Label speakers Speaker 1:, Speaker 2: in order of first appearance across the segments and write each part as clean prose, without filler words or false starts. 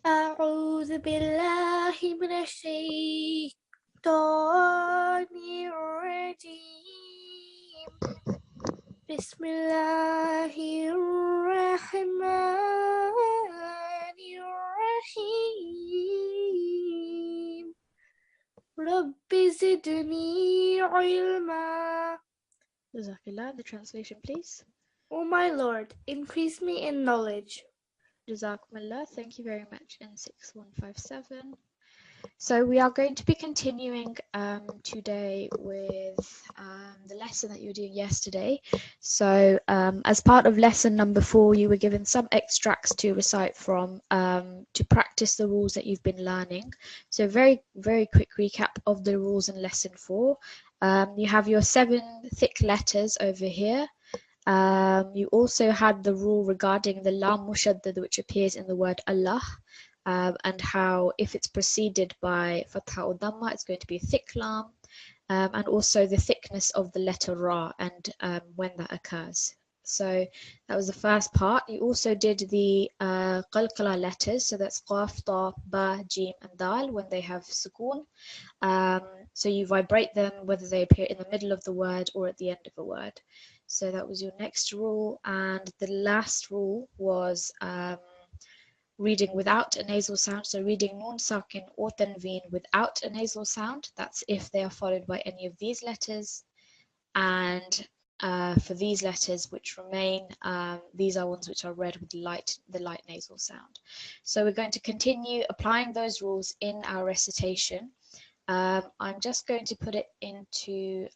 Speaker 1: أعوذ بالله من الشيطان الرجيم بسم الله الرحمن الرحيم رب زدني علما.
Speaker 2: Jazakallah. The translation, please.
Speaker 1: O my Lord, increase me in knowledge.
Speaker 2: Jazakumullah. Thank you very much. N6157. So we are going to be continuing today with the lesson that you were doing yesterday. So as part of lesson number 4, you were given some extracts to recite from to practice the rules that you've been learning. So very, very quick recap of the rules in lesson 4. You have your 7 thick letters over here. You also had the rule regarding the lam mushaddad, which appears in the word Allah. And how if it's preceded by fatha or dhamma, it's going to be a thick lam, and also the thickness of the letter ra and when that occurs. So that was the first part. You also did the qalqala letters, so that's qaf, ta, ba, jim, and dal when they have sukoon. So you vibrate them whether they appear in the middle of the word or at the end of a word. So that was your next rule, and the last rule was reading without a nasal sound, so reading nun sakin or tanveen without a nasal sound. That's if they are followed by any of these letters. And for these letters which remain, these are ones which are read with the light nasal sound. So we're going to continue applying those rules in our recitation. I'm just going to put it into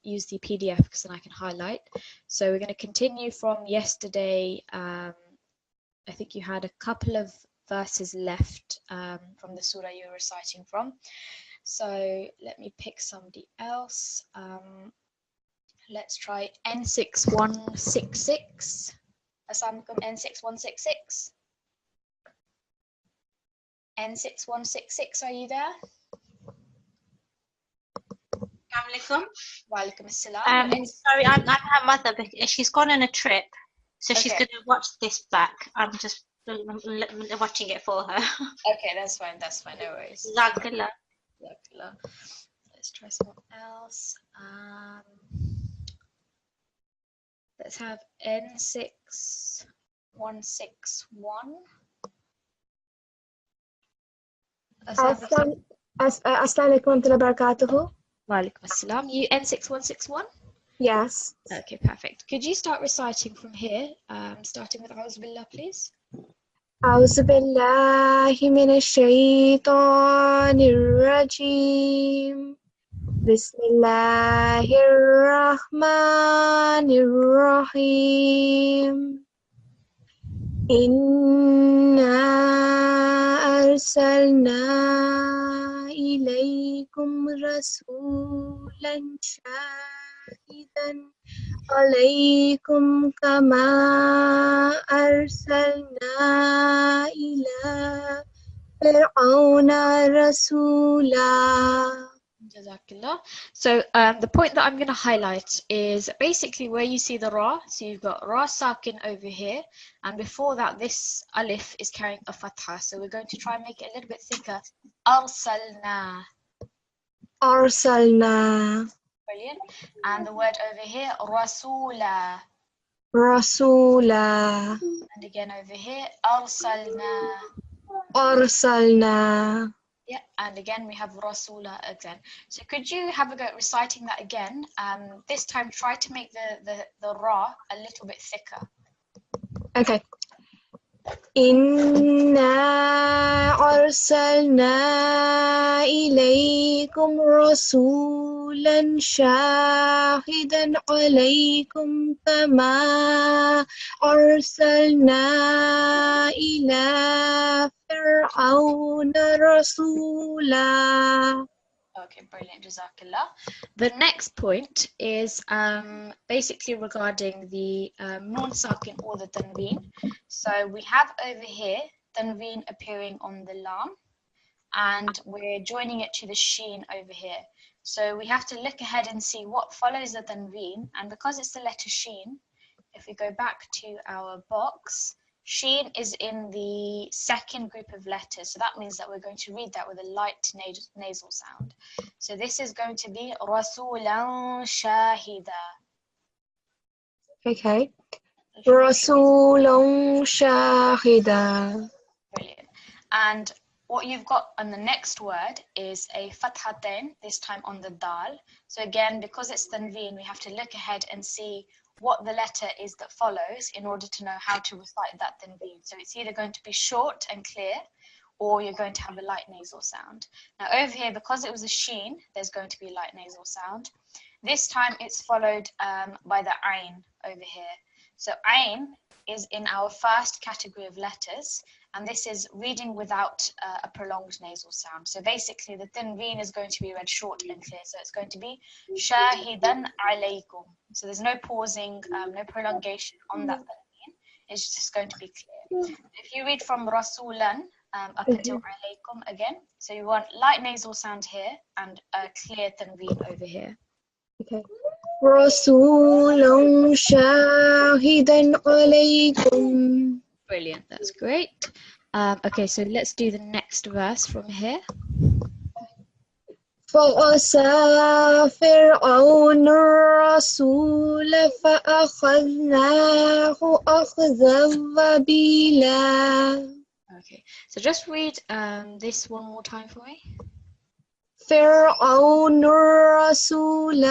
Speaker 2: use the PDF because then I can highlight. So we're going to continue from yesterday. I think you had a couple of verses left from the surah you were reciting from. So let me pick somebody else. Let's try N6166. Assalamualaikum, N6166. N6166, are you there?
Speaker 3: Assalamualaikum.
Speaker 2: Walaikum assalam.
Speaker 3: Sorry, I'm her mother, but she's gone on a trip, so she's
Speaker 2: Okay.
Speaker 3: going to watch this back. I'm just watching it for her.
Speaker 2: Okay, that's fine, no worries.
Speaker 3: Jazakallah.
Speaker 2: Let's try someone else. Let's have N6161.
Speaker 4: Assalamu alaikum wa barakatuhu.
Speaker 2: Walaikum assalam. You N6161?
Speaker 4: Yes.
Speaker 2: Okay, perfect. Could you start reciting from here, starting with A'udhu Billah, please?
Speaker 4: أعوذ بالله من الشيطان الرجيم بسم الله الرحمن الرحيم إنا أرسلنا إليكم رسولا شاهدا عليكم كما أرسلنا إلى فرعون رسولا.
Speaker 2: Jazakallah. So the point that I'm going to highlight is basically where you see the ra. So you've got ra sakin over here, and before that this alif is carrying a fatha. So we're going to try and make it a little bit thicker. Arsalna.
Speaker 4: Arsalna.
Speaker 2: Brilliant. And the word over here, rasula.
Speaker 4: Rasula.
Speaker 2: And again over here, arsalna.
Speaker 4: Arsalna.
Speaker 2: Yeah, and again we have rasula again. So could you have a go at reciting that again? This time try to make the ra a little bit thicker.
Speaker 4: Okay. إنا أرسلنا إليكم رسولا شاهدا عليكم كما أرسلنا إلى فرعون رسولا.
Speaker 2: Okay, brilliant, Jazakallah. The next point is basically regarding the nun sakin or the tanveen. So we have over here tanveen appearing on the lam, and we're joining it to the sheen over here. So we have to look ahead and see what follows the tanveen, and because it's the letter sheen, if we go back to our box, Sheen is in the second group of letters, so that means that we're going to read that with a light nasal sound. So this is going to be Rasulan Shahida.
Speaker 4: Okay. Rasulan Shahida.
Speaker 2: Brilliant. And what you've got on the next word is a fathatain, this time on the dal. So again, because it's tanveen, we have to look ahead and see what the letter is that follows in order to know how to recite that tanveen. So it's either going to be short and clear, or you're going to have a light nasal sound. Now over here, because it was a sheen, there's going to be a light nasal sound. This time it's followed by the ain over here. So ain is in our first category of letters, and this is reading without a prolonged nasal sound. So basically the tanveen is going to be read short and clear. So it's going to be shahidan alaykum. So there's no pausing, no prolongation on that tanveen. It's just going to be clear. If you read from rasulan up until alaykum again, so you want light nasal sound here and a clear tanveen over here.
Speaker 4: Okay. Rasulan Shahidan alaykum.
Speaker 2: Brilliant, that's great. Okay, so let's do the next verse from here.
Speaker 4: فَعَصَى فِرْعَوْنُ الرَّسُولَ فَأَخَذْنَاهُ أَخْذًا وَبِيلًا.
Speaker 2: Okay, so just read this one more time for me.
Speaker 4: فِرْعَوْنُ الرَّسُولَ.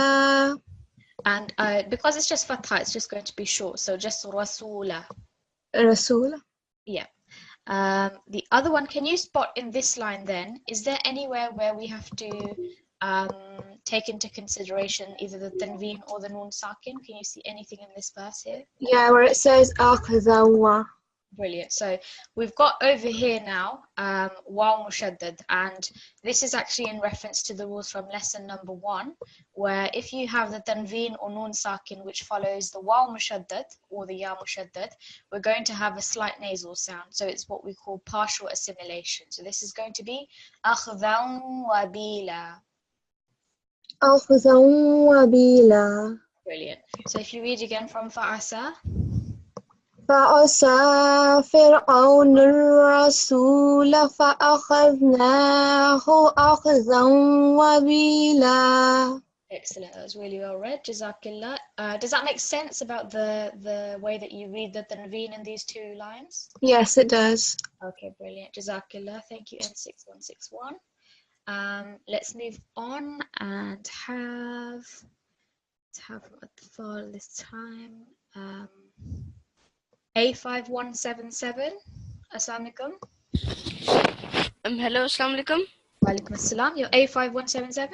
Speaker 2: And because it's just fatha, it's just going to be short. So just rasula.
Speaker 4: Rasul.
Speaker 2: Yeah. The other one, can you spot in this line then, is there anywhere where we have to take into consideration either the tanveen or the noon sakin? Can you see anything in this verse here?
Speaker 4: Yeah, where it says أخذوا.
Speaker 2: Brilliant. So we've got over here now waw mushaddad, and this is actually in reference to the rules from lesson number 1, where if you have the tanveen or noon sakin which follows the waw mushaddad or the ya mushaddad, we're going to have a slight nasal sound. So it's what we call partial assimilation. So this is going to be akhdan wa bila.
Speaker 4: أخذا وبيلا.
Speaker 2: Brilliant. So if you read again from fa'asa.
Speaker 4: فَعَصَى فِرْعَوْنُ الرَّسُولَ فَأَخَذْنَاهُ أَخْذًا وَبِيلًا.
Speaker 2: Excellent, that was really well read. Jazakillah. Does that make sense about the way that you read the tanveen in these two lines?
Speaker 4: Yes, it does.
Speaker 2: Okay, brilliant. Jazakillah. Thank you, N6161. Let's move on and have Atfal this time. A5177. Assalamu alaikum.
Speaker 5: Hello, assalamu alaikum.
Speaker 2: Walaikum assalam. You're A5177?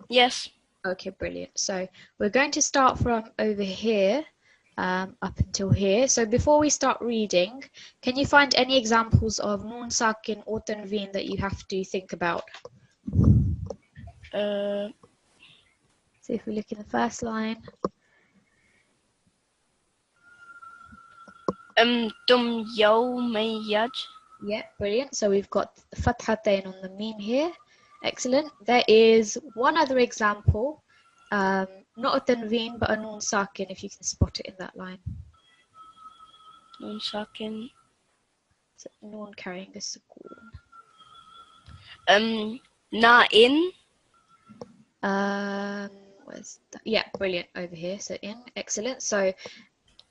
Speaker 5: Yes.
Speaker 2: Okay, brilliant. So we're going to start from over here up until here. So before we start reading, can you find any examples of noon sakin or tanveen that you have to think about? So if we look in the first line.
Speaker 5: Tum yawmayyaj.
Speaker 2: Yeah, brilliant. So we've got fathatain on the meme here. Excellent. There is one other example, not a tanveen but a noon sakin, if you can spot it in that line.
Speaker 5: Noon sakin.
Speaker 2: So noon carrying a sukoon.
Speaker 5: Na'in.
Speaker 2: Where's that? Yeah, brilliant, over here. So in, excellent. So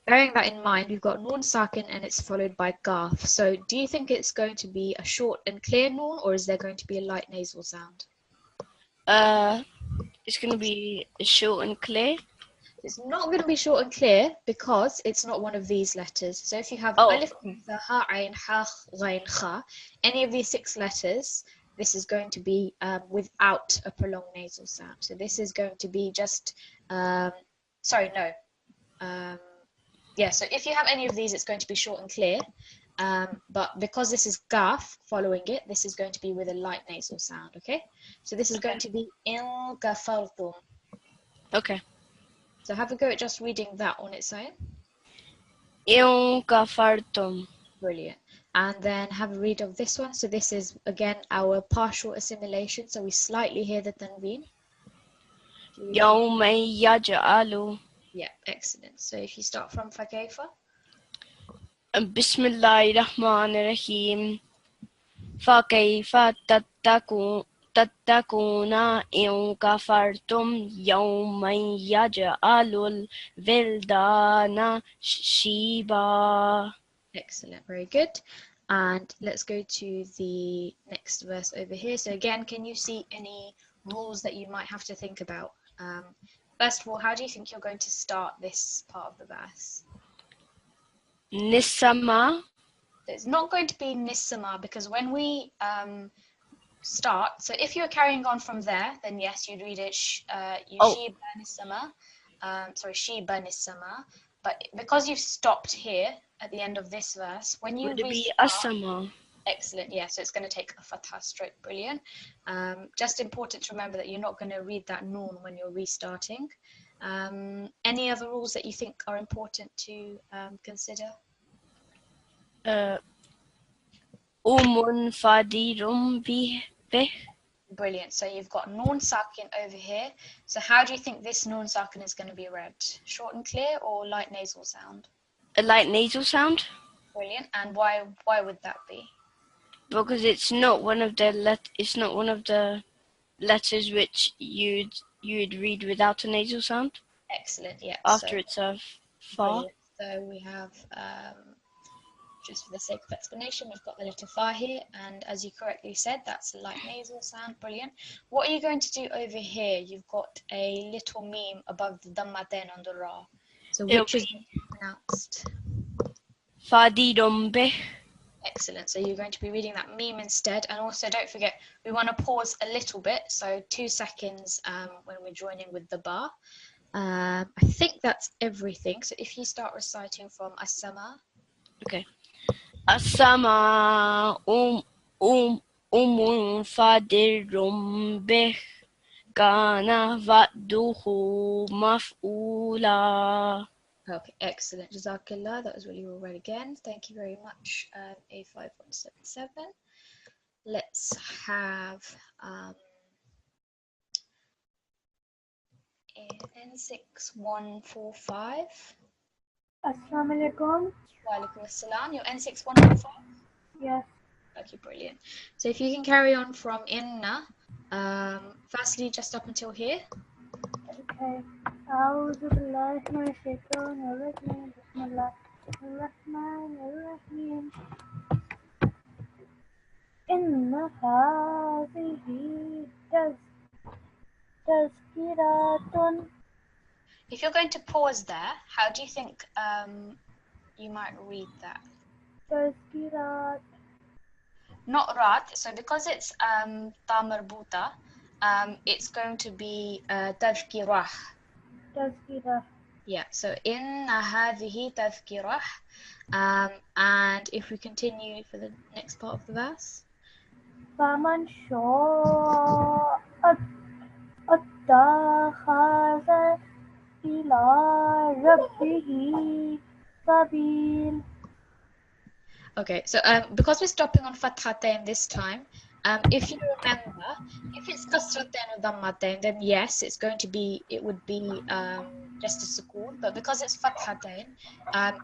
Speaker 2: bearing that in mind, we've got noon sakin and it's followed by gaf. So do you think it's going to be a short and clear noon, or is there going to be a light nasal sound?
Speaker 5: It's going to be short and clear.
Speaker 2: It's not going to be short and clear because it's not one of these letters. So if you have alif, ha, ayn, ha, ghayn, kha, any of these 6 letters, this is going to be without a prolonged nasal sound. So this is going to be just, yeah, so if you have any of these, it's going to be short and clear. But because this is gaf following it, this is going to be with a light nasal sound, okay? So this is going to be in gafartum.
Speaker 5: Okay.
Speaker 2: So have a go at just reading that on its own.
Speaker 5: In gafartum.
Speaker 2: Brilliant. And then have a read of this one. So this is, again, our partial assimilation. So we slightly hear the tanveen.
Speaker 5: Yawmayyaj'alu.
Speaker 2: Yeah, excellent. So if you start from fakaifa.
Speaker 5: بسم الله الرحمن الرحيم فكيف تتقون إن كفرتم يوما يجعل الولدان شيبا.
Speaker 2: Excellent, very good. And let's go to the next verse over here. So again, can you see any rules that you might have to think about? First of all, how do you think you're going to start this part of the verse?
Speaker 5: نسمة.
Speaker 2: It's not going to be nisama, because when we start, so if you're carrying on from there, then yes, you'd read it yushiba nisama, shiba nisama. But because you've stopped here at the end of this verse, when you
Speaker 5: Would it be
Speaker 2: restart,
Speaker 5: أسمة?
Speaker 2: excellent, yeah, so it's going to take a fatha straight, brilliant. Just important to remember that you're not going to read that noon when you're restarting. Any other rules that you think are important to consider?
Speaker 5: منفرد به.
Speaker 2: Brilliant. So you've got noon sakin over here. So how do you think this noon sakin is going to be read? Short and clear or light nasal sound?
Speaker 5: A light nasal sound,
Speaker 2: Brilliant. And why would that be?
Speaker 5: because it's not one of the letters which you'd read without a nasal sound
Speaker 2: Excellent. Yeah.
Speaker 5: after it's a fa.
Speaker 2: Brilliant. So we have, just for the sake of explanation, we've got the letter fa here, and as you correctly said, that's a light nasal sound. Brilliant. What are you going to do over here? You've got a little meme above the dammatain on the ra. So which is pronounced?
Speaker 5: فَدِيدٌ بِهِ.
Speaker 2: Excellent. So you're going to be reading that meme instead. And also don't forget, we want to pause a little bit. So 2 seconds when we're joining with the bar. I think that's everything. So if you start reciting from As-Sama.
Speaker 5: Okay. السماء منفطر به كان وعده مفعولا.
Speaker 2: Okay, excellent. Jazakallah. That was really well read again. Thank you very much, A5177. Let's have N6145.
Speaker 1: Assalamu alaikum.
Speaker 2: Walaikum assalam. Your N6145?
Speaker 1: Yes.
Speaker 2: Okay, brilliant. So if you can carry on from inna, firstly just up until here.
Speaker 1: Okay. أعوذ بالله من الشيطان الرجيم بسم الله الرحمن الرحيم إن هذه تذكرة.
Speaker 2: If you're going to pause there, how do you think you might read that?
Speaker 1: تذكرة.
Speaker 2: Not rat. So because it's ta marbuta, it's going to be tadhkirah.
Speaker 1: تذكرة.
Speaker 2: Yeah, so inna hadhihi tadhkirah. And if we continue for the next part of the verse.
Speaker 1: فمن شاء اتخذ إلى ربه سبيل.
Speaker 2: Okay, so because we're stopping on fathatain this time, if you remember, if it's kasratain or dammatain, then yes, it would be just a sukoon, but because it's fathatain,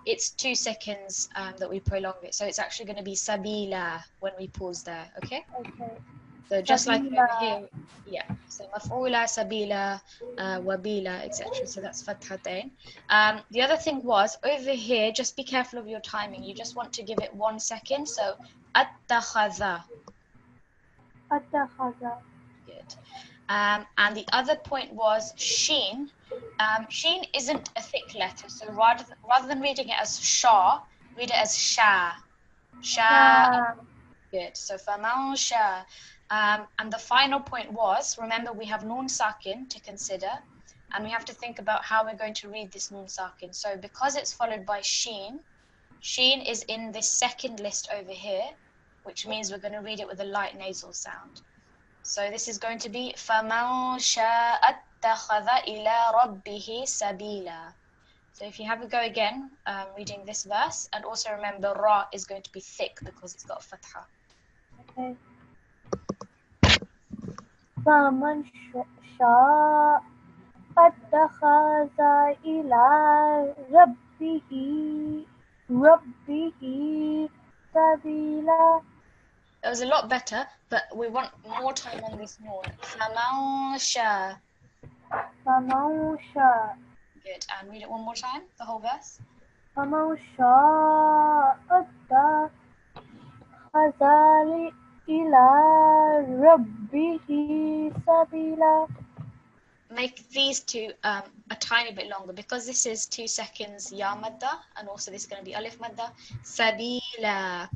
Speaker 2: it's 2 seconds that we prolong it, so it's actually going to be sabila when we pause there, okay?
Speaker 1: Okay.
Speaker 2: So just like
Speaker 1: Sabila.
Speaker 2: over here, yeah, so maf'ula, sabila, wabila, etc. So that's fathatain. The other thing was, over here, just be careful of your timing. You just want to give it 1 second. So, attakhadha.
Speaker 1: Attakhadha.
Speaker 2: Good. And the other point was sheen. Sheen isn't a thick letter. So rather than reading it as sha, read it as sha. Sha. Good. So, faman sha. And the final point was, remember we have noon sakin to consider, and we have to think about how we're going to read this noon sakin. So because it's followed by sheen, sheen is in this second list over here, which means we're going to read it with a light nasal sound. So this is going to be فَمَنْ شَاءَ اتَّخَذَ إِلَى رَبِّهِ سَبِيلًا. So if you have a go again, reading this verse, and also remember ra is going to be thick because it's got a fatha.
Speaker 1: Okay. فمن شاء اتخذ إلى ربه ربه سبيلا.
Speaker 2: That was a lot better, but we want more time on this noon. فَمَنْ شَاءَ.
Speaker 1: فمن شاء
Speaker 2: Good. And read it one more time, the whole verse.
Speaker 1: فمن شاء اتخذ إلى ربه سبيلا.
Speaker 2: Make these two a tiny bit longer because this is 2 seconds ya madda and also this is going to be alif madda. Sabila.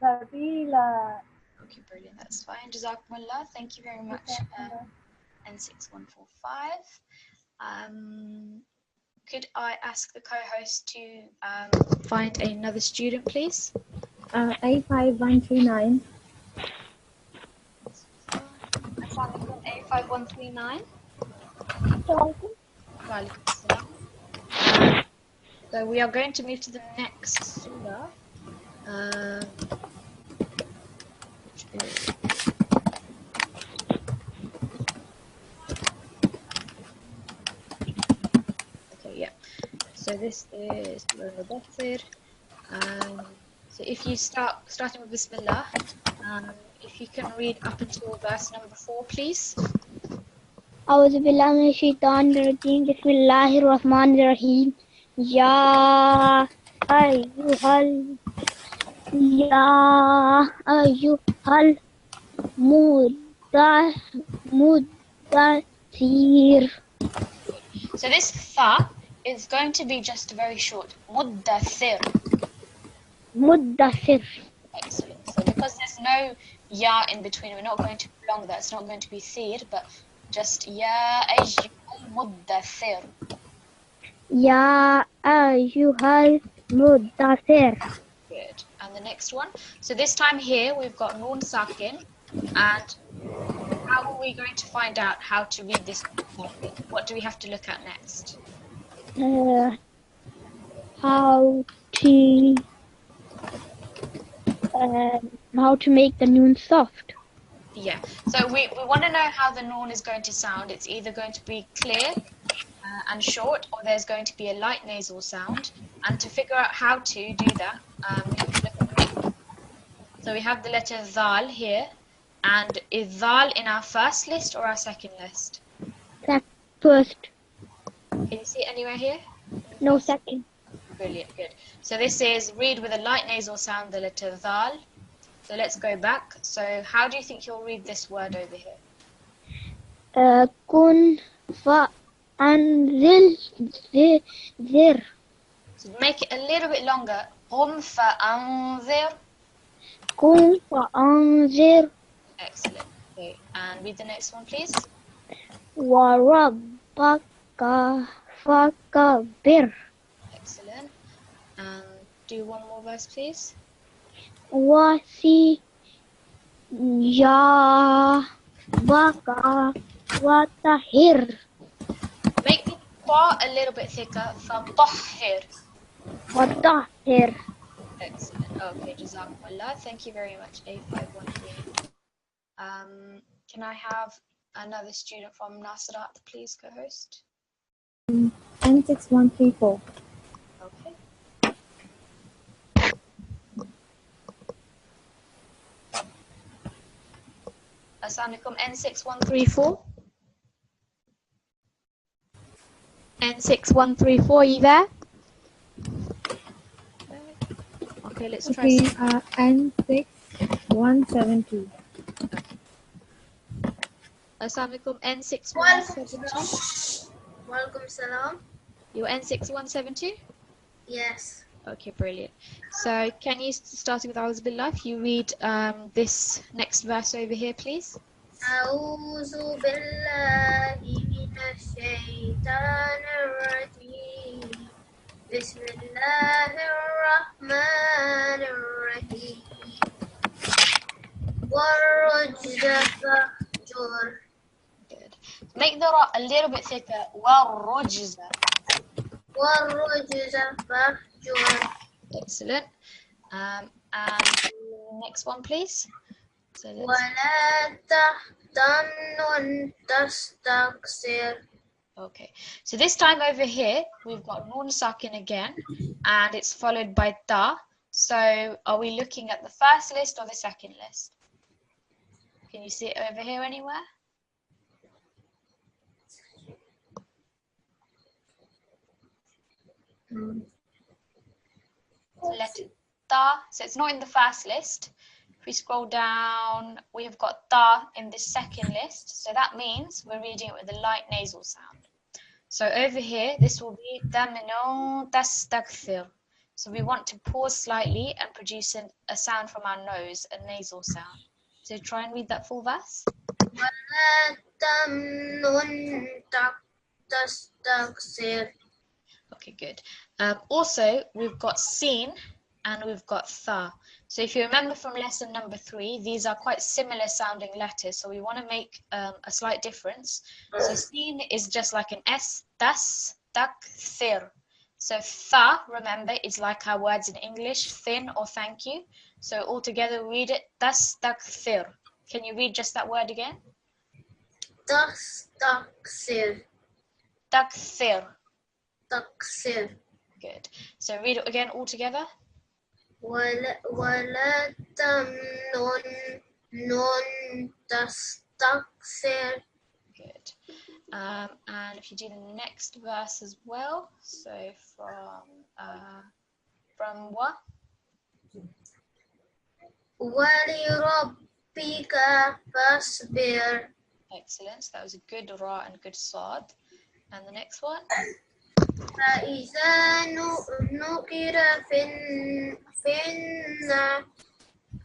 Speaker 1: سبيلا.
Speaker 2: Okay, brilliant. That's fine. Jazakumullah. Thank you very much. N6145. Could I ask the co-host to find another student, please?
Speaker 4: A5139.
Speaker 2: A5139. So we are going to move to the next surah. Which is okay, yeah. So this is Al-Mudaththir. So if you starting with Bismillah, if you can read up until verse number 4, please.
Speaker 6: أعوذ بالله من الشيطان الرجيم بسم الله الرحمن الرحيم يا أيها المدثر.
Speaker 2: So this tha is going to be just very short. Muddathir.
Speaker 6: مدثر.
Speaker 2: Excellent. So because there's no ya in between, we're not going to prolong that. It's not going to be thir, but just ya ayyuhal muddathir.
Speaker 6: يا أيها المدثر.
Speaker 2: Good. And the next one. So this time here we've got Noon Sakin. And how are we going to find out how to read this? What do we have to look at next?
Speaker 6: How to make the noon soft.
Speaker 2: Yeah. So we want to know how the Noon is going to sound. It's either going to be clear and short, or there's going to be a light nasal sound. And to figure out how to do that, we have to look at the note. So we have the letter Dhal here. And is Dhal in our first list or our second list?
Speaker 6: First.
Speaker 2: Can you see it anywhere here?
Speaker 6: No, second.
Speaker 2: Brilliant, good. So this is read with a light nasal sound, the letter Dhal. So let's go back. So how do you think you'll read this word over here?
Speaker 6: كن فأنزل ذر.
Speaker 2: So make it a little bit longer. قم فأنذر.
Speaker 6: كن فأنزر.
Speaker 2: Excellent. Okay, and read the next one, please.
Speaker 6: وربك فكبر.
Speaker 2: Excellent. And do one more verse, please.
Speaker 6: وثيابك وطهر.
Speaker 2: Make the ba a little bit thicker. فطهر.
Speaker 6: وطهر.
Speaker 2: Excellent. Okay, Jazakumullah. Thank you very much. A5138. Can I have another student from Nasirat, please, co-host?
Speaker 4: N6134.
Speaker 2: Okay. Assalamu alaikum. N6134. N6134, are you there? Okay, let's try.
Speaker 4: N6172.
Speaker 2: Assalamu alaikum. N6172.
Speaker 7: Walaikum salam.
Speaker 2: You're N6172?
Speaker 7: Yes.
Speaker 2: Okay, brilliant. So can you, starting with A'udhu Billah, if you read this next verse over here, please?
Speaker 7: أعوذ بالله من الشيطان الرجيم بسم الله الرحمن الرحيم والرجز فاهجر.
Speaker 2: Good. Make the ra a little bit thicker. والرجز.
Speaker 7: والرجز فاهجر.
Speaker 2: Excellent. And next one, please. So let's...
Speaker 7: ولا تحزن تستكثر.
Speaker 2: Okay, so this time over here, we've got Nun Sakin again, and it's followed by Ta. So are we looking at the first list or the second list? Can you see it over here anywhere? So letter Ta, so it's not in the first list. If we scroll down, we have got Ta in this second list. So that means we're reading it with a light nasal sound. So over here, this will be Tamino tastakthir. So we want to pause slightly and produce a sound from our nose, a nasal sound. So try and read that full verse.
Speaker 7: ولا تمنن تستكثر.
Speaker 2: Okay, good. Also, we've got Sin and we've got Tha. So if you remember from lesson number 3, these are quite similar sounding letters. So we want to make a slight difference. So Sin is just like an S, tas, tak, thir. So Tha, remember, is like our words in English, thin or thank you. So all together, read it, tas, tak, thir. Can you read just that word again?
Speaker 7: تستكثر.
Speaker 2: Takthir.
Speaker 7: تكثر.
Speaker 2: Good. So read it again all together.
Speaker 7: ولا تمنن تستكثر.
Speaker 2: Good. And if you do the next verse as well, so from what?
Speaker 7: ولربك فاصبر.
Speaker 2: Excellent. So that was a good ra and good sad. And the next one?
Speaker 7: فإذا نقر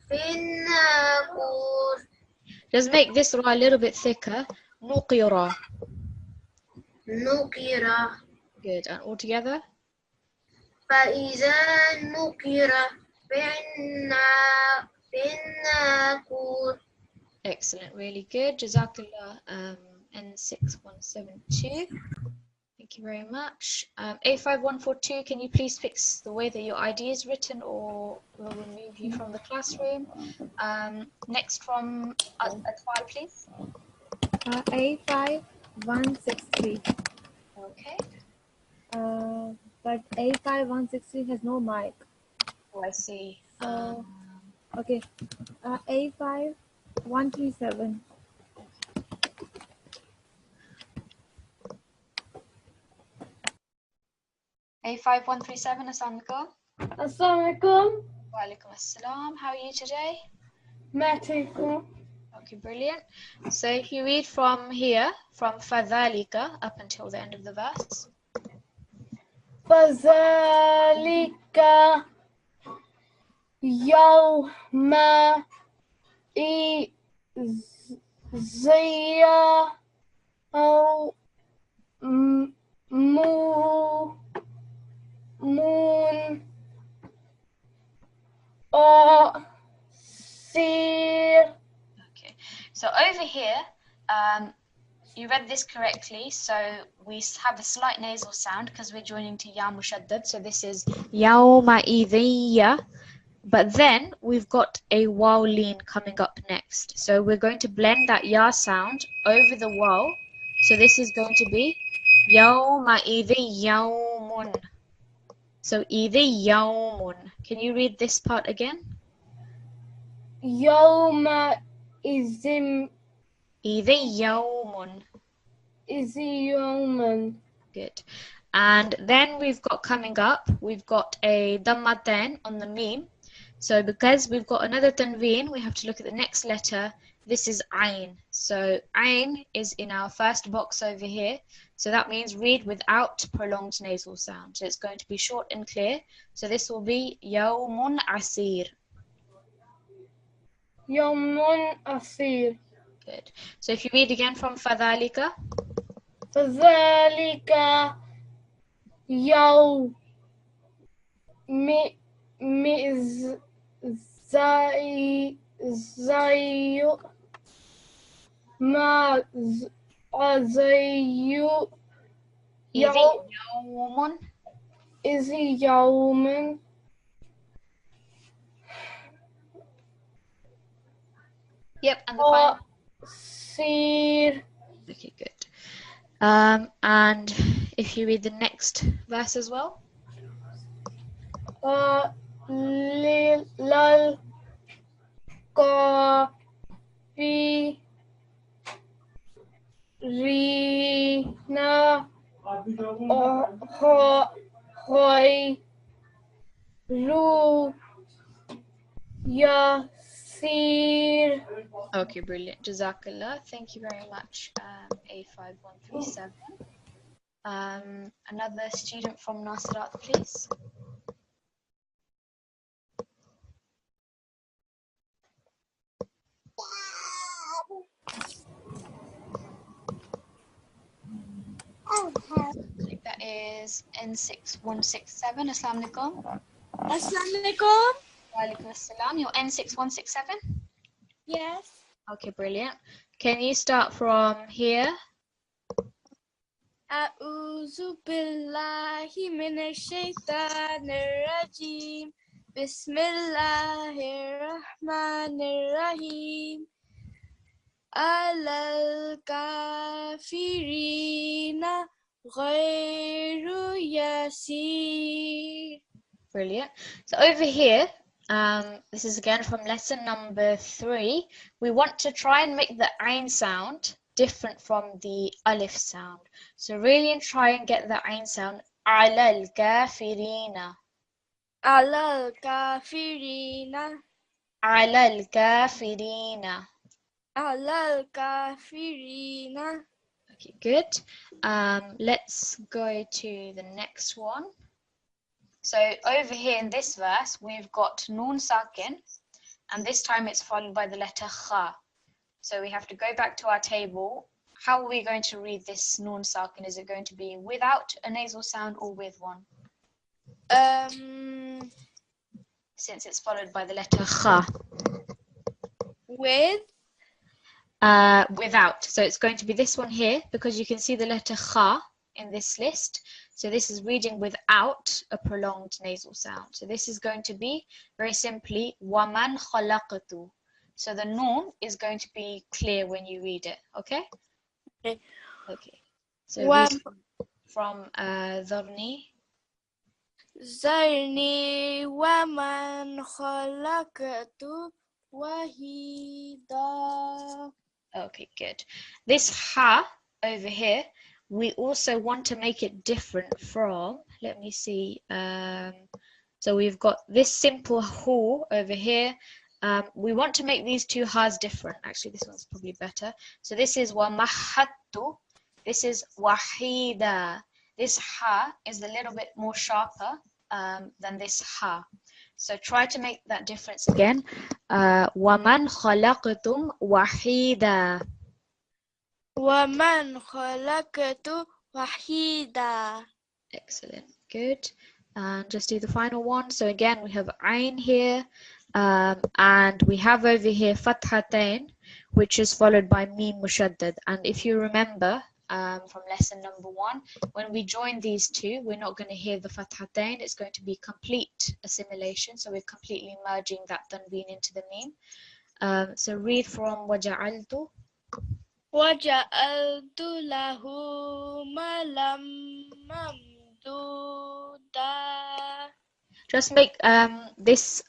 Speaker 7: في الناقور.
Speaker 2: Just make this ra a little bit thicker. Nuqira.
Speaker 7: نقر.
Speaker 2: Good. And all together?
Speaker 7: فإذا نقر في الناقور.
Speaker 2: Excellent. Really good. Jazakallah. N6172. Thank you very much. A5142, can you please fix the way that your ID is written or we'll remove you from the classroom? Next from Atfal, please.
Speaker 8: A5163.
Speaker 2: Okay.
Speaker 8: But A5163 has no mic.
Speaker 2: Oh, I see.
Speaker 8: So, okay. A5137.
Speaker 2: A5137, Assalamualaikum.
Speaker 8: Assalamualaikum.
Speaker 2: Wa alaikum assalam. How are you today?
Speaker 8: Metrical.
Speaker 2: Okay, brilliant. So if you read from here, from Fadhalika up until the end of the verse.
Speaker 8: فذلك يوم زي أو مون أو سير.
Speaker 2: Okay, so over here, you read this correctly. So we have a slight nasal sound because we're joining to ya mushaddad. So this is yawma idhiya. But then we've got a waw lean coming up next. So we're going to blend that ya sound over the waw. So this is going to be yawma idhi yawmun. So idhi yawmun. Can you read this part again?
Speaker 8: يومئذ
Speaker 2: Idhi yawmun.
Speaker 8: يوما.
Speaker 2: Good. And then we've got coming up, we've got a dammatain on the meme. So because we've got another tanween, we have to look at the next letter. This is ayn. So ayn is in our first box over here. So that means read without prolonged nasal sound. So it's going to be short and clear. So this will be yawmun asir.
Speaker 8: يوم أصير.
Speaker 2: Good. So if you read again from fadhalika.
Speaker 8: فذلك يوم زي ما زي
Speaker 2: يوم.
Speaker 8: إذ يوم
Speaker 2: Yep, and the final.
Speaker 8: سير.
Speaker 2: Okay, good. And if you read the next verse as well.
Speaker 8: Lal Kafirina Ghayru Yasir.
Speaker 2: Okay, brilliant. Jazakallah. Thank you very much, A5137. Another student from Nasirat, please. I think that is N6167. Assalamu alaikum.
Speaker 1: Assalamu alaikum.
Speaker 2: Wa alaikum assalam. You're N6167?
Speaker 1: Yes.
Speaker 2: Okay, brilliant. Can you start from here?
Speaker 1: A'udhu billahi minash shaitanir rajim. Bismillahir rahmanir rahim. Alal kafirina ghayru yasir.
Speaker 2: Brilliant. So over here, this is again from lesson number 3. We want to try and make the ain sound different from the alif sound. So really try and get the ain sound. Alal kafirina.
Speaker 1: Alal kafirina.
Speaker 2: Alal kafirina.
Speaker 1: Alal kafirina.
Speaker 2: Okay, good. Let's go to the next one. So over here in this verse, we've got Noon Sakin, and this time it's followed by the letter Kha. So we have to go back to our table. How are we going to read this Noon Sakin? Is it going to be without a nasal sound or with one? Since it's followed by the letter Kha.
Speaker 1: With?
Speaker 2: Without. So it's going to be this one here, because you can see the letter Kha in this list. So this is reading without a prolonged nasal sound. So this is going to be very simply وَمَنْ خَلَقْتُ. So the noon is going to be clear when you read it. Okay?
Speaker 1: Okay.
Speaker 2: Okay. So read from Dharni.
Speaker 1: Zarni وَمَنْ خَلَقْتُ وَحِيدًا.
Speaker 2: Okay, good. This ha over here, we also want to make it different from, let me see, so we've got this simple hu over here. We want to make these two ha's different. Actually, this one's probably better. So this is wa mahattu, this is wahida. This ha is a little bit more sharper than this ha. So try to make that difference again. وَمَنْ خَلَقْتُمْ وَحِيدًا.
Speaker 1: وَمَنْ خَلَقْتُ وَحِيدًا.
Speaker 2: Excellent, good. And just do the final one. So again, we have ayn here, and we have over here fathatain, which is followed by mim mushaddad. And if you remember from lesson number 1, when we join these two, we're not going to hear the fathatain. It's going to be complete assimilation. So we're completely merging that tanween into the mim. So read from وَجَعَلْتُ.
Speaker 1: وَجَعَلْتُ لَهُ مَالًا مَمْدُودًا.
Speaker 2: Just make this,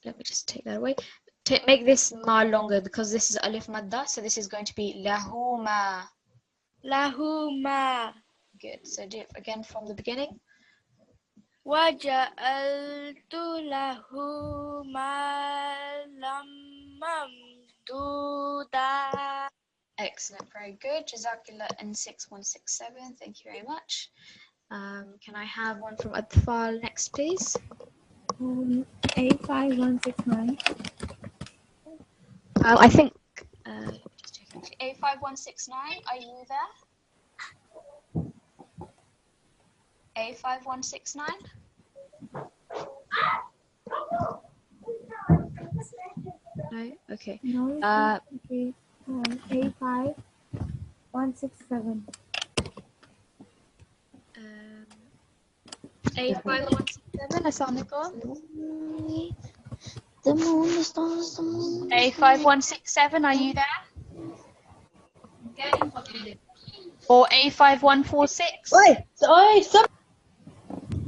Speaker 2: let me just take that away. Make this ma longer, because this is alif madda. So this is going to be lahu ma.
Speaker 1: Lahu ma.
Speaker 2: Good. So do it again from the beginning.
Speaker 1: وَجَعَلْتُ لَهُ مَالًا مَمْدُودًا.
Speaker 2: Excellent, very good. Jazakallah N6167. Thank you very much. Can I have one from Atfal next, please?
Speaker 9: A5169.
Speaker 2: I think just checking. A5169, are you there? A5169? No? Okay.
Speaker 9: No, okay. A5167.
Speaker 2: A5167, Assalamu alaikum.
Speaker 6: The moon, the stars, the moon.
Speaker 2: A5167, are you there? or A5146?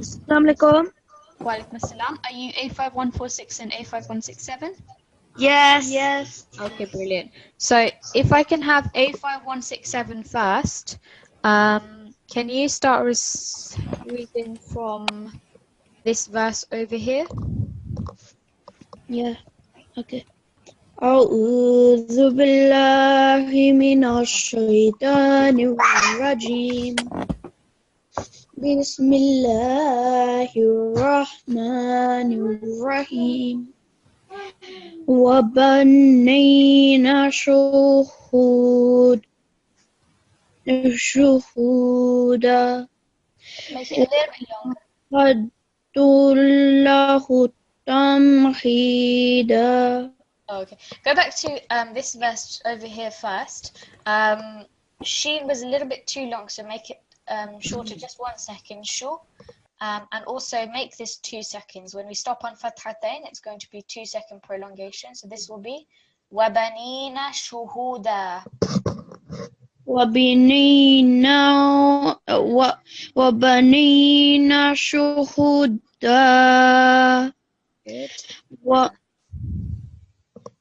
Speaker 4: Assalamualaikum.
Speaker 2: Walaikum assalam. Are you A5146 and A5167?
Speaker 5: Yes.
Speaker 2: Okay, brilliant. So if I can have A5167 first, can you start reading from this verse over here?
Speaker 6: Yeah. Okay. أعوذ بالله من الشيطان الرجيم بسم الله الرحمن الرحيم وبنينا شهودا
Speaker 2: Make it a little bit longer.
Speaker 6: ومهدت له تمهيدا.
Speaker 2: Okay, go back to this verse over here first. Sheen was a little bit too long, so make it shorter, just 1 second, sure. And also make this 2 seconds. When we stop on fathatain, it's going to be 2 second prolongation. So this will be wabanina shuhuda.
Speaker 6: وبنينا شهودا
Speaker 2: Good.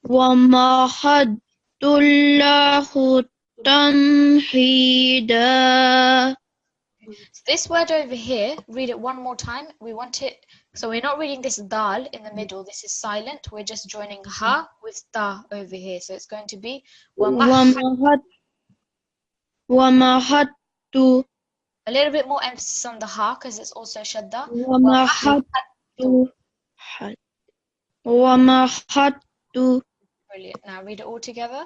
Speaker 6: ومهدت له تمهيدا.
Speaker 2: So this word over here, read it one more time. We want it, so we're not reading this dal in the middle. This is silent. We're just joining ha with ta over here. So it's going to be
Speaker 6: ومهدت
Speaker 2: a little bit more emphasis on the ha because it's also shadda.
Speaker 6: ومهدت
Speaker 2: Brilliant. Now read it all together.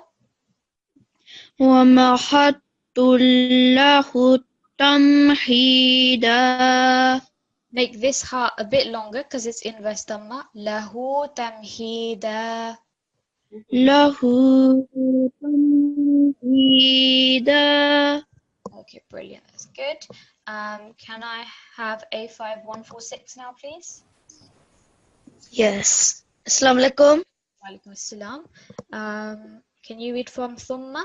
Speaker 6: ومهدت له تمهيدا.
Speaker 2: Make this ha a bit longer because it's inverse dhamma. Lahu tamhida.
Speaker 6: له تمهيدا.
Speaker 2: Okay, brilliant. That's good. Can I have A5146 now, please?
Speaker 4: Yes. Assalamualaikum.
Speaker 2: Walaikum assalam. Can you read from Thumma?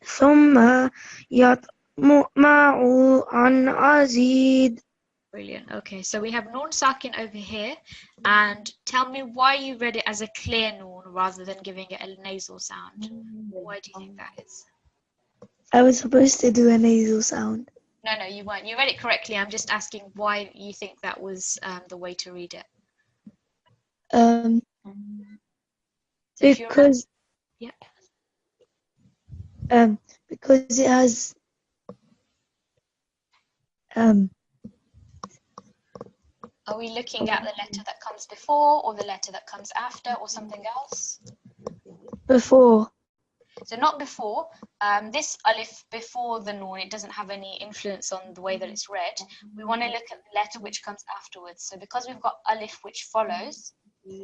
Speaker 6: ثم يطمع أن أزيد.
Speaker 2: Brilliant. Okay, so we have Noon Sakin over here. And tell me why you read it as a clear Noon rather than giving it a nasal sound. Why do you think that is?
Speaker 6: I was supposed to do a nasal sound.
Speaker 2: No, you weren't. You read it correctly. I'm just asking why you think that was the way to read it. So if you remember-
Speaker 6: Because
Speaker 2: Yep.
Speaker 6: because it has
Speaker 2: Are we looking at the letter that comes before or the letter that comes after or something else?
Speaker 6: before.
Speaker 2: So not before. This alif before the noon, it doesn't have any influence on the way that it's read. We want to look at the letter which comes afterwards. So because we've got alif which follows,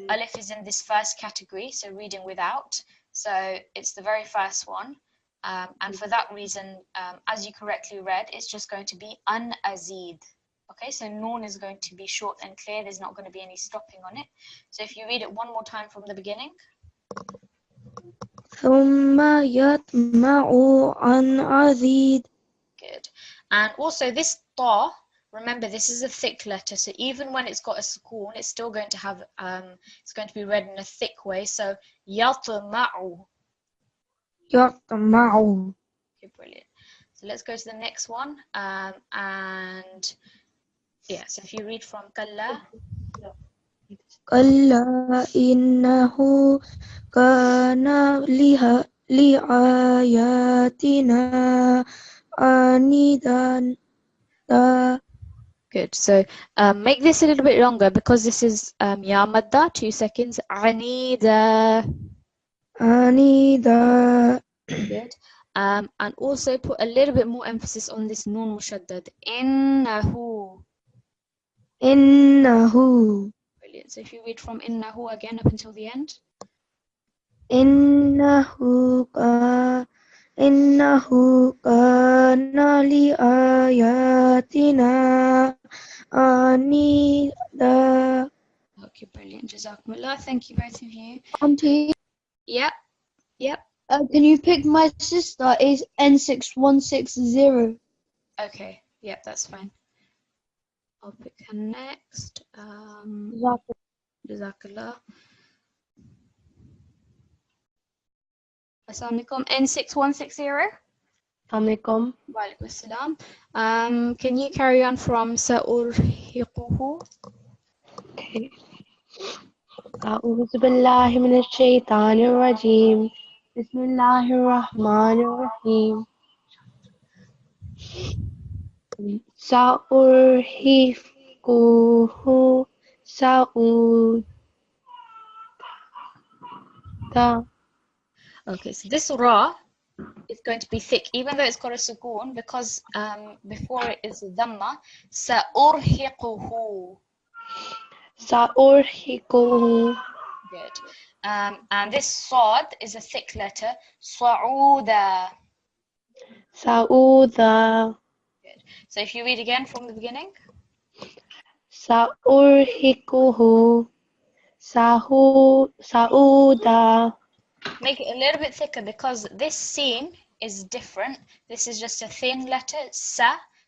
Speaker 2: alif is in this first category, so reading without. So it's the very first one. And for that reason, as you correctly read, it's just going to be an-azid. Okay, so noon is going to be short and clear. There's not going to be any stopping on it. So if you read it one more time from the beginning.
Speaker 6: ثم يطمع أن أزيد.
Speaker 2: Good. And also this ta, remember this is a thick letter, so even when it's got a sukoon, it's still going to have it's going to be read in a thick way. So yatma'u.
Speaker 6: يطمع.
Speaker 2: Okay, brilliant. So let's go to the next one. And yeah, so if you read from kalla.
Speaker 6: كلا إنه كان لآياتنا عنيدا.
Speaker 2: Good. So make this a little bit longer because this is ya madda, 2 seconds. Anida.
Speaker 6: عنيدا.
Speaker 2: Good. And also put a little bit more emphasis on this noon mushaddad. Innahu.
Speaker 6: إنه.
Speaker 2: Brilliant. So if you read from innahu again up until the end.
Speaker 6: إنه كان لآياتنا عنيدا.
Speaker 2: Okay, brilliant. Jazakumullah. Thank you, both of you.
Speaker 10: Auntie,
Speaker 2: Yep.
Speaker 10: can you pick my sister? Is N6160.
Speaker 2: Okay. Yep, that's fine. I'll pick her next. Jazakallah. Assalamualaikum. N6160.
Speaker 11: Assalamualaikum.
Speaker 2: Walaikum assalam. Can you carry on from Sa'urhiquhu?
Speaker 11: Okay. أعوذ بالله من الشيطان الرجيم بسم الله الرحمن الرحيم سأرهقه صعودا.
Speaker 2: Okay, so this ra is going to be thick, even though it's got a sukoon, because before it is dhamma. Sa'urhiquhu.
Speaker 11: سأرهقه.
Speaker 2: Good. And this sad is a thick letter. Sa'uda.
Speaker 11: صعودا.
Speaker 2: Good. So if you read again from the beginning.
Speaker 11: سأرهقه صعودا.
Speaker 2: Make it a little bit thicker because this scene is different. This is just a thin letter.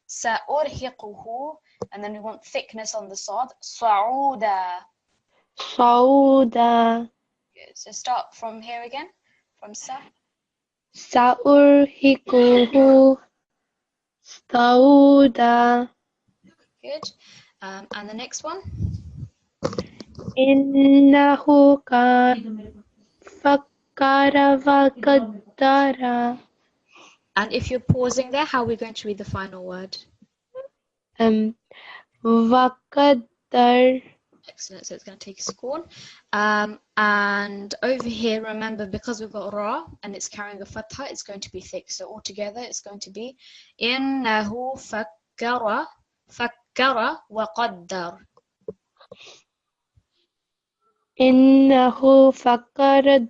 Speaker 2: Sa'urhiquhu. And then we want thickness on the sad. Sa'uda.
Speaker 11: صعودا.
Speaker 2: Good. So start from here again. From sa.
Speaker 11: سأرهقه صعودا.
Speaker 2: Good. And the next one.
Speaker 11: إنه كان فكر وقدر.
Speaker 2: And if you're pausing there, how are we going to read the final word?
Speaker 11: وقدر.
Speaker 2: Excellent. So it's going to take a scorn. And over here, remember, because we've got ra and it's carrying a fatha, it's going to be thick. So altogether, it's going to be إنه فكر وقدر.
Speaker 11: إنه فكر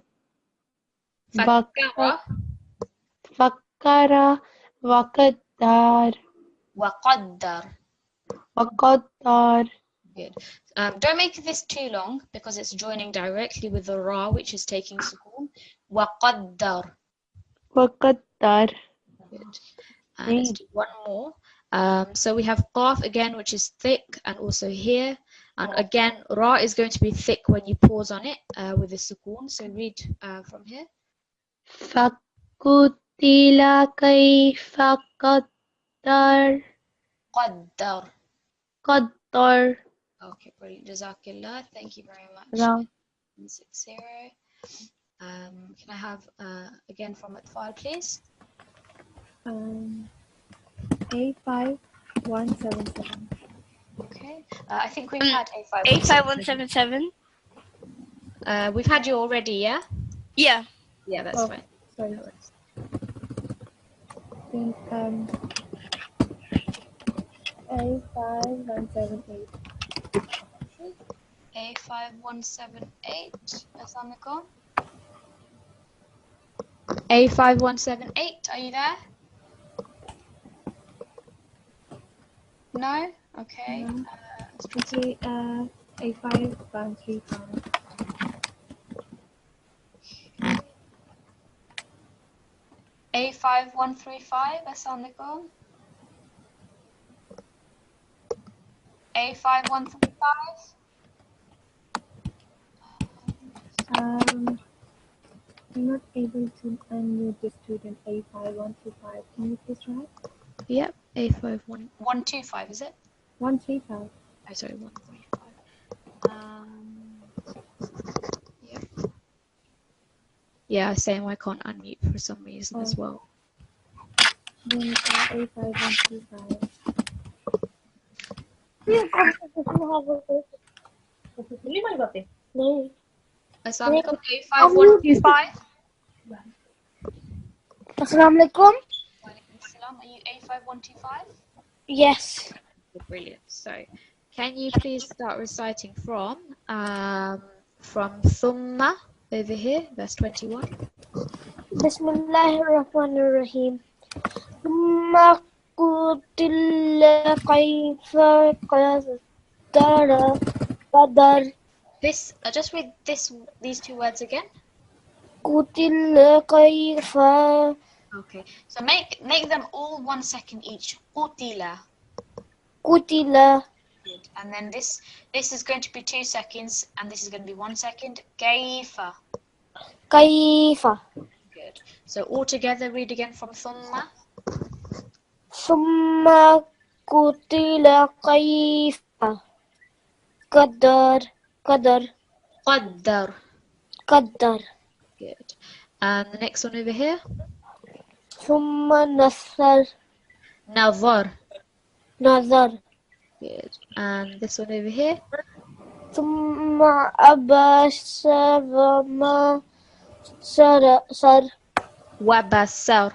Speaker 11: وقدر. وقدر.
Speaker 2: Good. Don't make this too long because it's joining directly with the ra, which is taking sukoon. وقدر.
Speaker 11: وقدر.
Speaker 2: Good. And let's do one more. So we have qaf again, which is thick, and also here. And again, ra is going to be thick when you pause on it with the sukoon. So read from here.
Speaker 11: فقتل كيف قدر. قدر.
Speaker 2: Okay, brilliant. Jazakillah. Thank you very much.
Speaker 11: Yeah.
Speaker 2: 60. Can I have again from Atfal, please?
Speaker 9: A5177.
Speaker 2: Okay. I think we've had
Speaker 5: A5177.
Speaker 2: We've had you already, yeah?
Speaker 5: Yeah.
Speaker 2: Yeah, that's fine.
Speaker 9: Sorry.
Speaker 2: No worries.
Speaker 9: A5178.
Speaker 2: A5178. Assalamualaikum. A5178. Are you there? No? Okay.
Speaker 9: Okay, A5135.
Speaker 2: A5135. Assalamualaikum. A5135.
Speaker 9: I'm not able to unmute the student A5125. Can you please try?
Speaker 2: Yep. A51125, is it?
Speaker 9: 135.
Speaker 2: Oh, sorry, 135. Yep. Yeah, I was saying I can't unmute for some reason as well.
Speaker 9: Then A5125.
Speaker 2: Assalamualaikum. A5125.
Speaker 1: Assalamualaikum.
Speaker 2: Waalaikumsalam. Are you A5125?
Speaker 1: Yes.
Speaker 2: Brilliant. So, can you please start reciting from Thumma over here, verse 21?
Speaker 1: Bismillahirrahmanirrahim. ثم قتل كيف قدر.
Speaker 2: This, just read these two words again.
Speaker 11: قتل كيف
Speaker 2: Okay, so make them all 1 second each. Qutila.
Speaker 11: قتل
Speaker 2: Good. And then this is going to be 2 seconds, and this is going to be 1 second. Kaifa.
Speaker 11: كيف
Speaker 2: Good. So all together, read again from thumma.
Speaker 11: ثم قتل كيف قدر
Speaker 2: Qaddar.
Speaker 11: قدر
Speaker 2: Good. And the next one over here.
Speaker 11: ثم نظر
Speaker 2: Nazar. Good. And this one over here.
Speaker 11: ثم عبس وما سر
Speaker 2: Wabasar.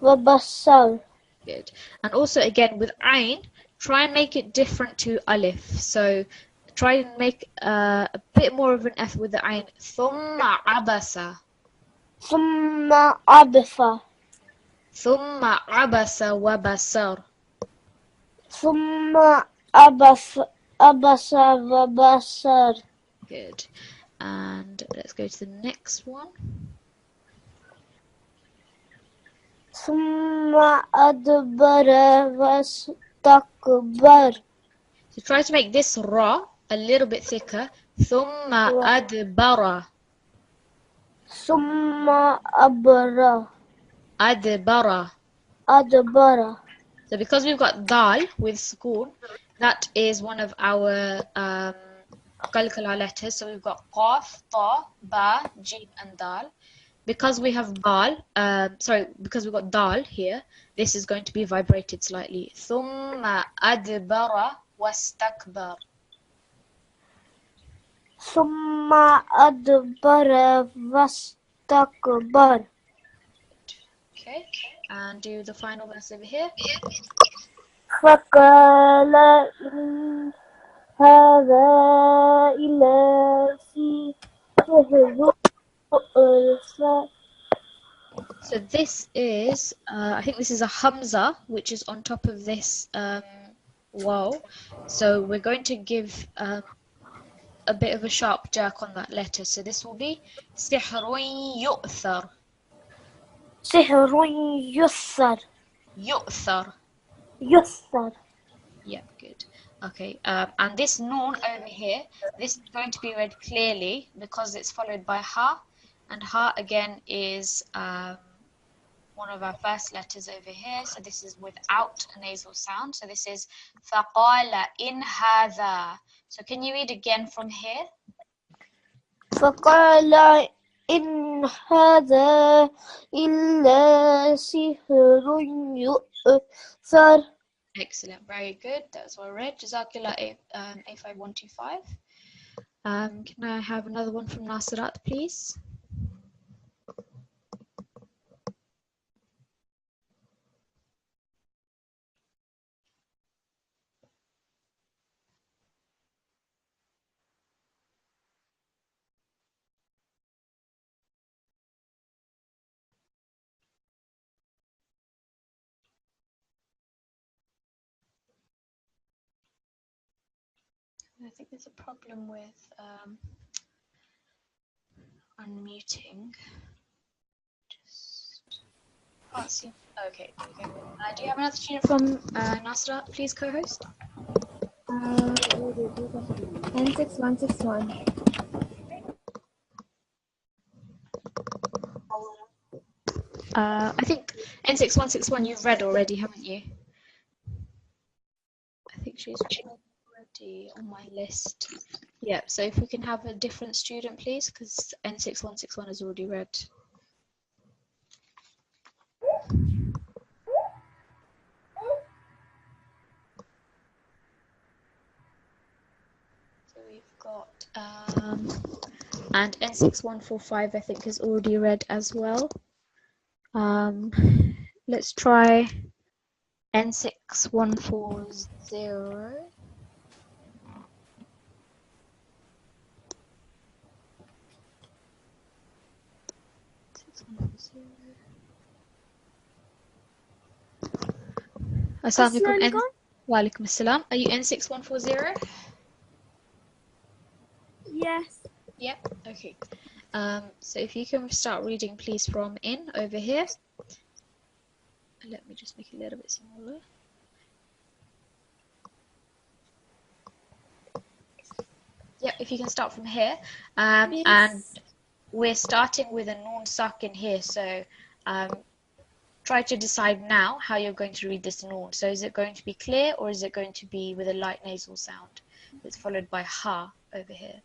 Speaker 11: وبصر.
Speaker 2: Good. And also again with ayn, try and make it different to alif. So try and make a bit more of an effort with the ayn. Thumma abasa.
Speaker 11: ثم عبس
Speaker 2: Thumma abasa wabasar.
Speaker 11: ثم عبس وبصر.
Speaker 2: Good. And let's go to the next one.
Speaker 11: ثم أدبر واستكبر.
Speaker 2: So try to make this ra a little bit thicker. Thumma adbara.
Speaker 11: ثم أبر
Speaker 2: Adbara.
Speaker 11: أدبر.
Speaker 2: So because we've got dal with sukoon, that is one of our qalqala letters. So we've got qaf, ta, ba, jim, and dal. Because we have because we've got dal here, this is going to be vibrated slightly. Thumma adbara wastakbar.
Speaker 11: ثم أدبر واستكبر.
Speaker 2: Okay, and do the final verse over here.
Speaker 11: فقال إن هذا إلا سحر
Speaker 2: So this is, I think this is a hamza, which is on top of this waw. So we're going to give a bit of a sharp jerk on that letter. So this will be sihrun yu'thar.
Speaker 11: سحر يسر
Speaker 2: Yu'thar.
Speaker 11: يسر.
Speaker 2: Yeah, good. Okay, and this noon over here, this is going to be read clearly because it's followed by ha, and ha again is one of our first letters over here. So this is without a nasal sound. So this is faqala in hadha. So can you read again from here?
Speaker 11: فقال إن هذا إلا سحر يؤثر.
Speaker 2: Excellent, very good. That's well read. Jazakillah A5125. Can I have another one from Nasirat, please? I think there's a problem with unmuting. Just can't see. Okay, there we go. Do you have another student from Nasirat, please, co-host?
Speaker 9: N6161.
Speaker 2: I think N6161 you've read already, haven't you? I think she's already on my list. Yeah, so if we can have a different student, please, because N6161 is already read. So we've got, and N6145 I think is already read as well. Let's try N6140. Assalamualaikum. Waalaikum assalam. Are you N6140?
Speaker 1: Yes.
Speaker 2: Yep. Okay. So if you can start reading, please, from in over here. Let me just make it a little bit smaller. Yep. If you can start from here,
Speaker 1: Yes.
Speaker 2: and we're starting with a noon sakin here. So try to decide now how you're going to read this noon. So is it going to be clear or is it going to be with a light nasal sound? It's followed by ha over here.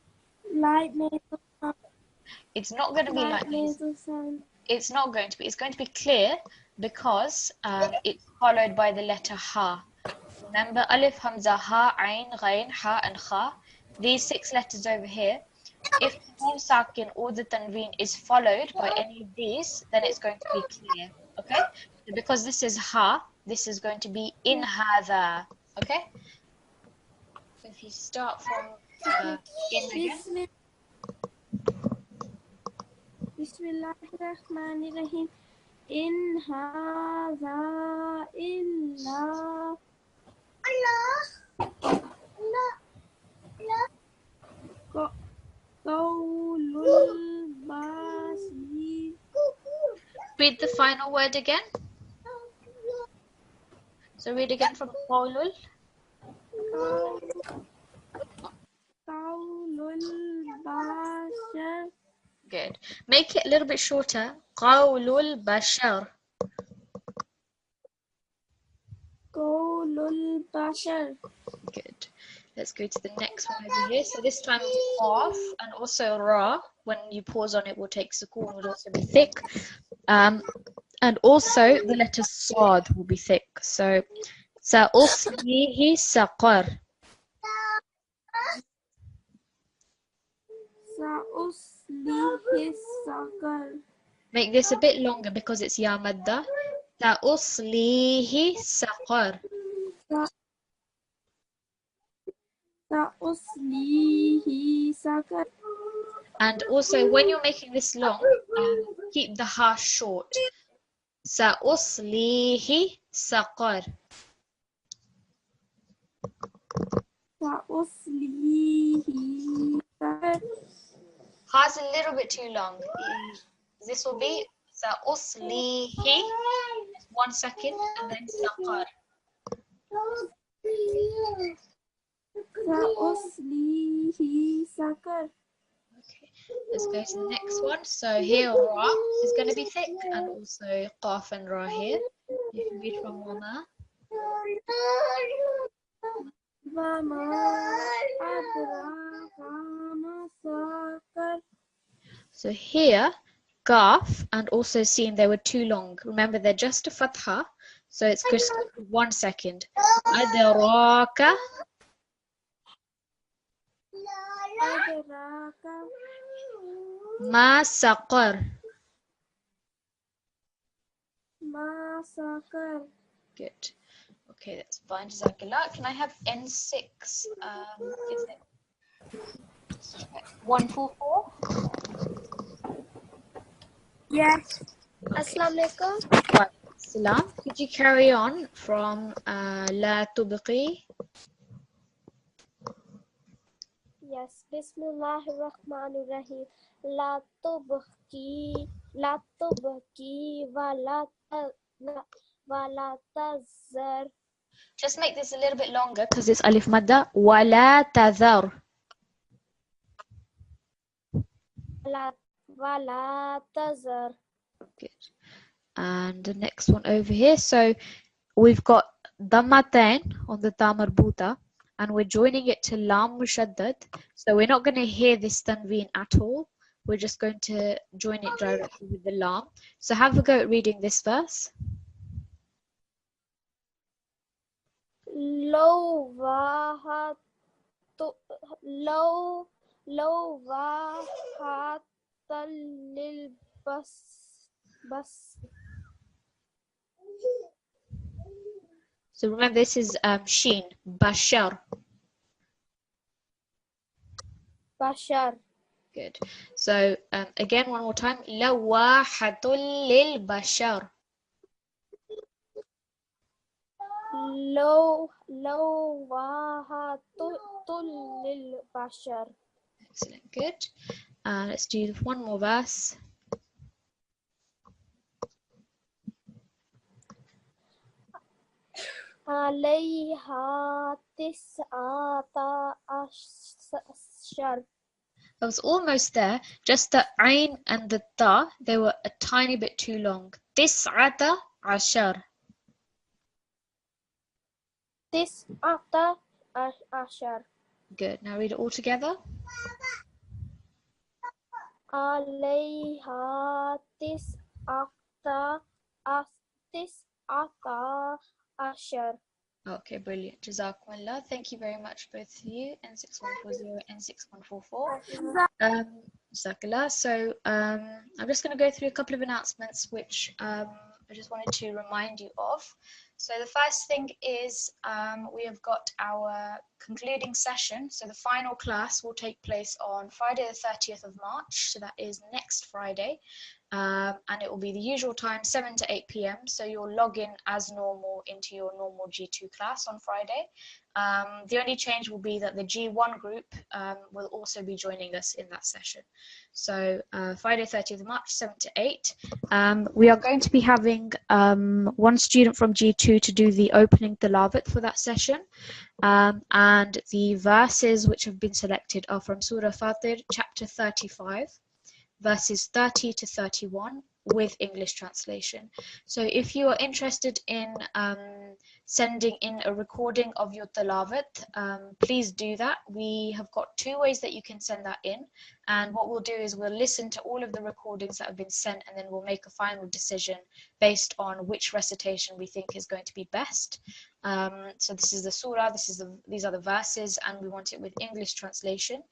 Speaker 1: Light nasal sound.
Speaker 2: It's not going to be
Speaker 1: Light
Speaker 2: light nasal.
Speaker 1: nasal sound.
Speaker 2: It's not going to be. It's going to be clear because it's followed by the letter ha. Remember, alif, hamza, ha, ain, ghain, ha, and kha. These 6 letters over here. If the noon sakin or the tanween is followed by any of these, then it's going to be clear. Okay? So because this is ha, this is going to be in hadha. Okay? So if you start from in again.
Speaker 1: Bismillahirrahmanirrahim. In hadha illa qawlul basir.
Speaker 2: Read the final word again. So read again from qawlul.
Speaker 1: Qawlul basir.
Speaker 2: Good. Make it a little bit shorter. Qawlul bashar.
Speaker 1: Qawlul bashar.
Speaker 2: Good. Let's go to the next one over here. So this time qaf and also ra. When you pause on it, will take sukoon, will also be thick. And also the letter sad will be thick. So sa'uslihi saqar.
Speaker 1: Sa'uslihi saqar.
Speaker 2: Make this a bit longer because it's ya madda. Sa'uslihi saqar.
Speaker 1: Sa'uslihi saqar.
Speaker 2: And also when you're making this long, keep the ha short. Sa'uslihi saqar.
Speaker 1: Sa'uslihi saqar.
Speaker 2: Ha's a little bit too long. This will be sa'uslihi, 1 second, and then saqar.
Speaker 1: Sa'uslihi saqar.
Speaker 2: Okay, let's go to the next one. So here ra is going to be thick, and also qaf and ra here. You can read from wama. So here, qaf and also sin, they were too long. Remember, they're just a fatha, so it's crystal. 1 second. Adraka. Ma saqar.
Speaker 1: Ma saqar.
Speaker 2: Good. Okay, that's fine. Jazakallah. Can I have N6? Is it 144?
Speaker 1: Yes.
Speaker 2: Okay.
Speaker 11: Assalamualaikum.
Speaker 2: Salam. Could you carry on from La Tubqi?
Speaker 11: Yes. Bismillahirrahmanirrahim. La tubqi wa la tazar.
Speaker 2: Just make this a little bit longer because it's alif madda. Wa la tazar.
Speaker 11: Wa la tazar.
Speaker 2: Good. And the next one over here. So we've got Dhammatain on the ta marbuta, and we're joining it to lam mushaddad. So we're not going to hear this tanween at all. We're just going to join it directly with the lam. So have a go at reading this verse.
Speaker 11: Low lil bas.
Speaker 2: So remember, this is sheen, bashar.
Speaker 11: Bashar.
Speaker 2: Good. So again, one more time. Lawahatul lil bashar.
Speaker 11: Lawahatul lil bashar.
Speaker 2: Excellent, good. Let's do one more verse.
Speaker 11: عليها تسعة عشر.
Speaker 2: I was almost there, just the ain and the ta, they were a tiny bit too long. تسعة عشر.
Speaker 11: تسعة عشر.
Speaker 2: Good. Now read it all together.
Speaker 11: عليها تسعة عشر.
Speaker 2: Okay, brilliant. Jazakumullah. Thank you very much, both of you. N6140, N6144. Jazakallah. So I'm just going to go through a couple of announcements which I just wanted to remind you of. So the first thing is we have got our concluding session. So the final class will take place on Friday the 30th of March. So that is next Friday. And it will be the usual time, 7 to 8 p.m. So you'll log in as normal into your normal G2 class on Friday. The only change will be that the G1 group will also be joining us in that session. So Friday 30th of March, 7 to 8. We are going to be having one student from G2 to do the opening tilawat for that session. And the verses which have been selected are from Surah Fatir, chapter 35. Verses 30 to 31 with English translation. So if you are interested in sending in a recording of your tilawat, please do that. We have got two ways that you can send that in, and what we'll do is we'll listen to all of the recordings that have been sent, and then we'll make a final decision based on which recitation we think is going to be best. So this is the surah, these are the verses, and we want it with English translation.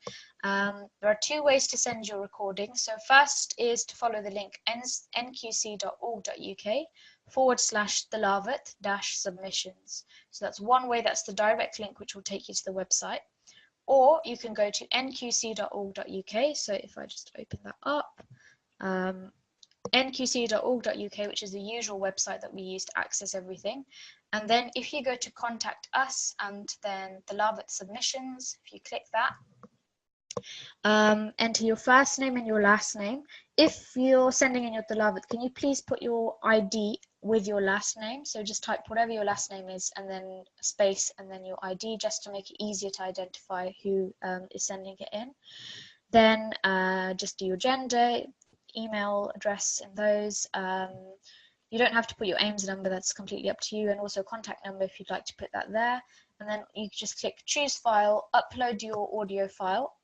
Speaker 2: There are two ways to send your recording. So first is to follow the link nqc.org.uk/tilawat-submissions. So that's one way, that's the direct link which will take you to the website. Or you can go to nqc.org.uk. So if I just open that up, nqc.org.uk, which is the usual website that we use to access everything. And then if you go to contact us and then tilawat submissions, if you click that, enter your first name and your last name. If you're sending in your tilawat, can you please put your ID with your last name? So just type whatever your last name is and then a space and then your ID, just to make it easier to identify who is sending it in. Then just do your gender, email address and those. You don't have to put your AIMS number, that's completely up to you, and also contact number if you'd like to put that there. And then you just click choose file, upload your audio file,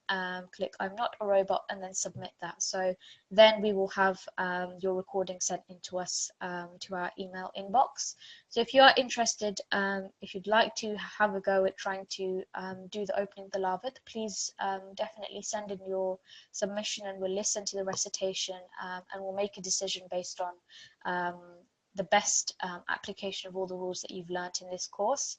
Speaker 2: click I'm not a robot, and then submit that. So then we will have your recording sent into us to our email inbox. So if you are interested, if you'd like to have a go at trying to do the opening tilawat, please definitely send in your submission and we'll listen to the recitation and we'll make a decision based on the best application of all the rules that you've learnt in this course.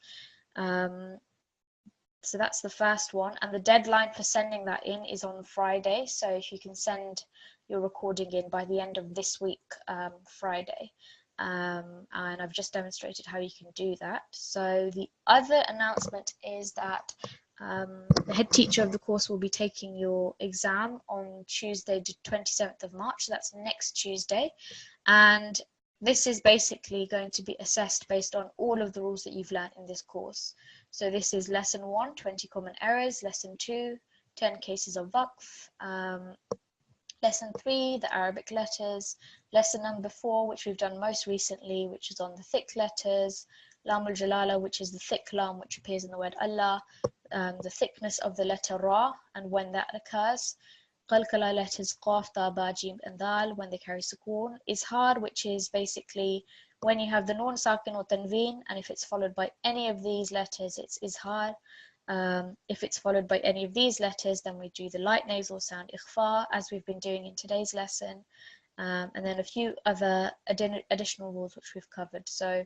Speaker 2: So that's the first one, and the deadline for sending that in is on Friday. So if you can send your recording in by the end of this week, Friday, and I've just demonstrated how you can do that. So the other announcement is that the head teacher of the course will be taking your exam on Tuesday, the 27th of March. So that's next Tuesday, and this is basically going to be assessed based on all of the rules that you've learned in this course. So this is lesson 1, 20 common errors, lesson 2, 10 cases of waqf, lesson 3, the Arabic letters, lesson number 4, which we've done most recently, which is on the thick letters, Lam al-Jalala, which is the thick lam which appears in the word Allah, the thickness of the letter Ra and when that occurs, Qalqala letters Qaf, Ta, Ba, Jim and Dal when they carry sukoon, Izhar, which is basically when you have the Noon Sakin or Tanveen, and if it's followed by any of these letters, it's Izhar. If it's followed by any of these letters, then we do the light nasal sound Ikhfa, as we've been doing in today's lesson, and then a few other additional rules which we've covered. So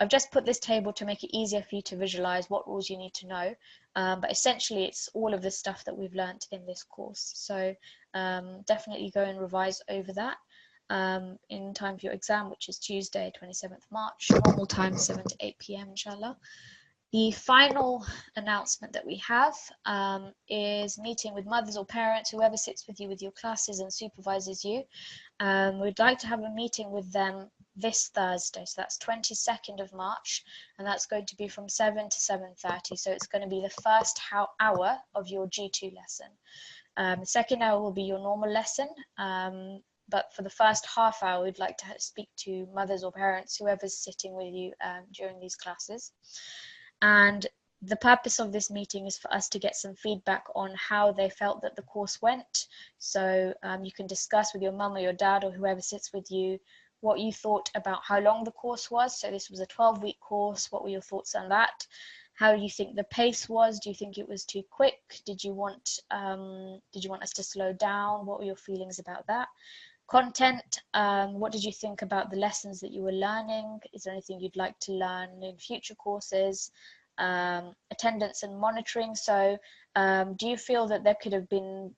Speaker 2: I've just put this table to make it easier for you to visualize what rules you need to know, but essentially it's all of the stuff that we've learnt in this course. So definitely go and revise over that in time for your exam, which is Tuesday 27th March, normal time 7 to 8 p.m. inshallah. The final announcement that we have is meeting with mothers or parents, whoever sits with you with your classes and supervises you. We'd like to have a meeting with them this Thursday, so that's 22nd of March, and that's going to be from 7 to 7:30. So it's going to be the first hour of your G2 lesson. The second hour will be your normal lesson, but for the first half hour, we'd like to speak to mothers or parents, whoever's sitting with you during these classes. And the purpose of this meeting is for us to get some feedback on how they felt that the course went. So you can discuss with your mum or your dad or whoever sits with you what you thought about how long the course was. So this was a 12-week course. What were your thoughts on that? How do you think the pace was? Do you think it was too quick? Did you want us to slow down? What were your feelings about that? Content, what did you think about the lessons that you were learning? Is there anything you'd like to learn in future courses? Attendance and monitoring. So do you feel that there could have been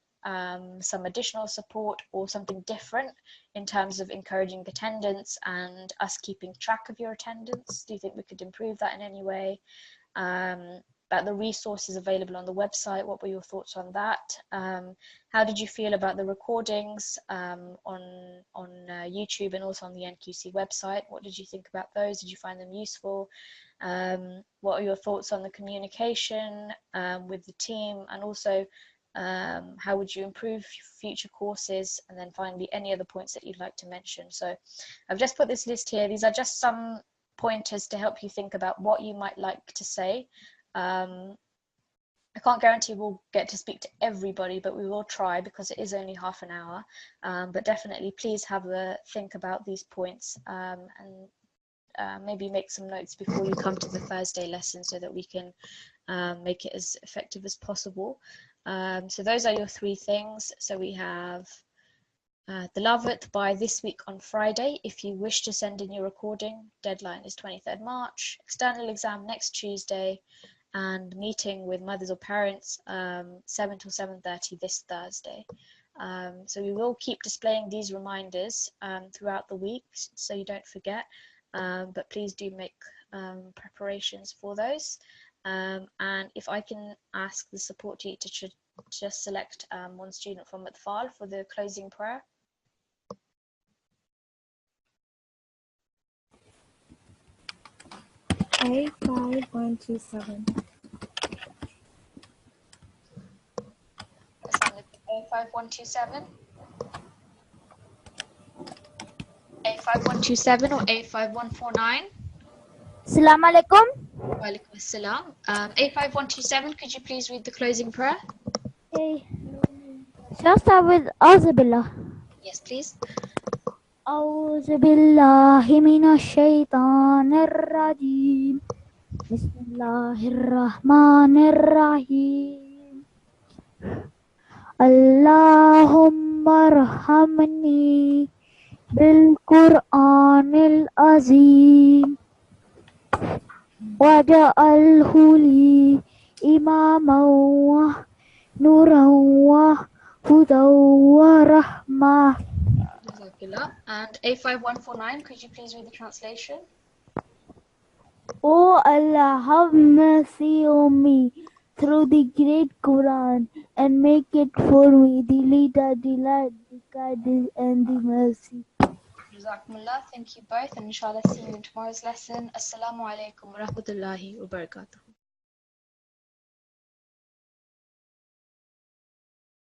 Speaker 2: some additional support or something different in terms of encouraging attendance and us keeping track of your attendance? Do you think we could improve that in any way? About the resources available on the website, what were your thoughts on that? How did you feel about the recordings on YouTube and also on the NQC website? What did you think about those? Did you find them useful? What are your thoughts on the communication with the team, and also how would you improve future courses? And then finally, any other points that you'd like to mention. So I've just put this list here. These are just some pointers to help you think about what you might like to say. I can't guarantee we'll get to speak to everybody, but we will try because it is only half an hour. But definitely please have a think about these points and maybe make some notes before you come to the Thursday lesson so that we can make it as effective as possible. So those are your 3 things. So we have Tilawat by this week on Friday. If you wish to send in your recording, deadline is 23rd March. External exam next Tuesday, and meeting with mothers or parents 7 till 7:30 this Thursday. So we will keep displaying these reminders throughout the week so you don't forget, but please do make preparations for those. And if I can ask the support teacher to just select one student from Atfal for the closing prayer.
Speaker 9: A5127.
Speaker 2: A5127. A5127 or A5149.
Speaker 11: Assalamu alaikum.
Speaker 2: Walaikum assalam. A5127, could you please read the closing prayer?
Speaker 11: Okay. Shall I start with Auzubillah?
Speaker 2: Yes, please.
Speaker 11: Auzubillahi minash shaitanir rajim. Bismillahirrahmanirrahim. Allahumma arhamni bil Qur'anil azim waj'alhu li imaman wa nuran wa hudan wa rahmah.
Speaker 2: And A5149, could you please read the translation?
Speaker 11: O Allah, have mercy on me through the great Quran and make it for me the leader, the light, the guidance and the mercy.
Speaker 2: Jazakumullah, thank you both, and inshallah see you in tomorrow's lesson. Assalamu alaikum wa rahmatullahi wa barakatuh.